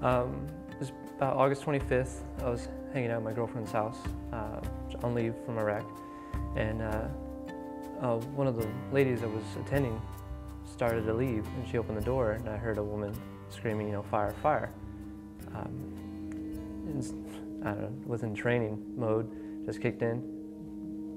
It was about August 25th. I was hanging out at my girlfriend's house on leave from Iraq, and one of the ladies that was attending started to leave, and she opened the door, and I heard a woman screaming, fire, fire. I don't know, within training mode, just kicked in,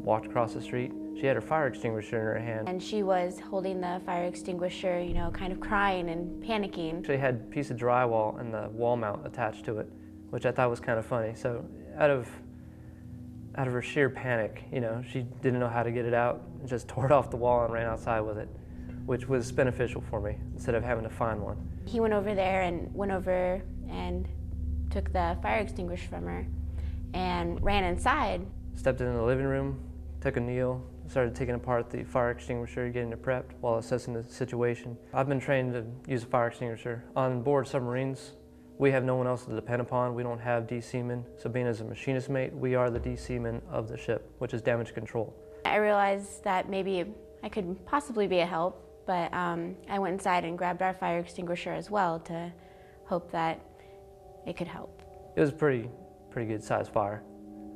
walked across the street. She had her fire extinguisher in her hand. And she was holding the fire extinguisher, kind of crying and panicking. She had a piece of drywall and the wall mount attached to it, which I thought was kind of funny. So out of her sheer panic, she didn't know how to get it out, and just tore it off the wall and ran outside with it, which was beneficial for me instead of having to find one. He went over there and took the fire extinguisher from her and ran inside. Stepped into the living room, took a kneel, started taking apart the fire extinguisher, getting it prepped while assessing the situation. I've been trained to use a fire extinguisher. On board submarines, we have no one else to depend upon. We don't have D-seamen, so being as a machinist mate, we are the D-seamen of the ship, which is damage control. I realized that maybe I could possibly be a help, but I went inside and grabbed our fire extinguisher as well to hope that it could help. It was a pretty good sized fire.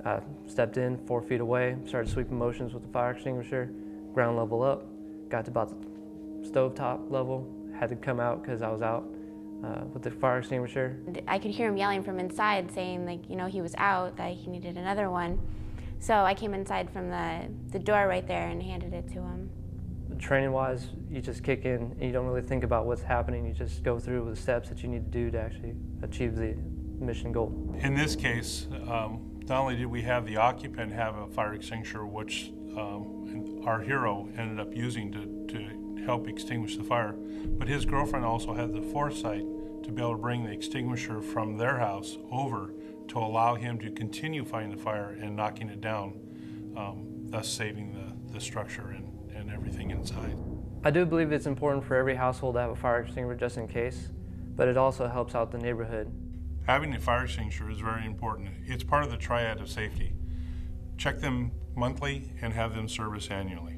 I stepped in 4 feet away, started sweeping motions with the fire extinguisher, ground level up, got to about the stovetop level, had to come out because I was out with the fire extinguisher. I could hear him yelling from inside saying he was out, that he needed another one. So I came inside from the door right there and handed it to him. Training-wise, you just kick in and you don't really think about what's happening. You just go through the steps that you need to do to actually achieve the mission goal. In this case, not only did we have the occupant have a fire extinguisher, which our hero ended up using to help extinguish the fire, but his girlfriend also had the foresight to be able to bring the extinguisher from their house over to allow him to continue fighting the fire and knocking it down, thus saving the structure and everything inside. I do believe it's important for every household to have a fire extinguisher just in case, but it also helps out the neighborhood. Having a fire extinguisher is very important. It's part of the triad of safety. Check them monthly and have them serviced annually.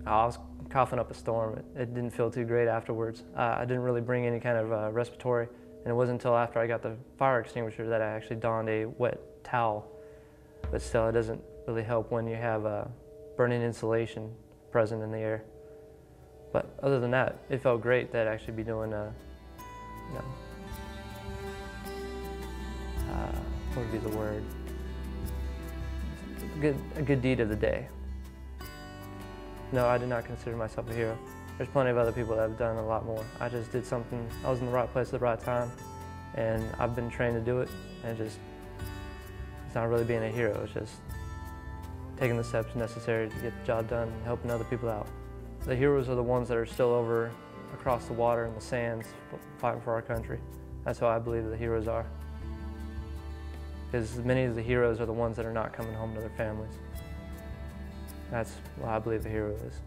I was coughing up a storm. It didn't feel too great afterwards. I didn't really bring any kind of respiratory, and it wasn't until after I got the fire extinguisher that I actually donned a wet towel. But still, it doesn't really help when you have burning insulation present in the air. But other than that, it felt great that I'd actually be doing what would be the word? A good deed of the day. No, I do not consider myself a hero. There's plenty of other people that have done a lot more. I just did something, I was in the right place at the right time, and I've been trained to do it, and it's not really being a hero, it's just taking the steps necessary to get the job done and helping other people out. The heroes are the ones that are still over across the water and the sands fighting for our country. That's how I believe the heroes are. Because many of the heroes are the ones that are not coming home to their families. That's what I believe a hero is.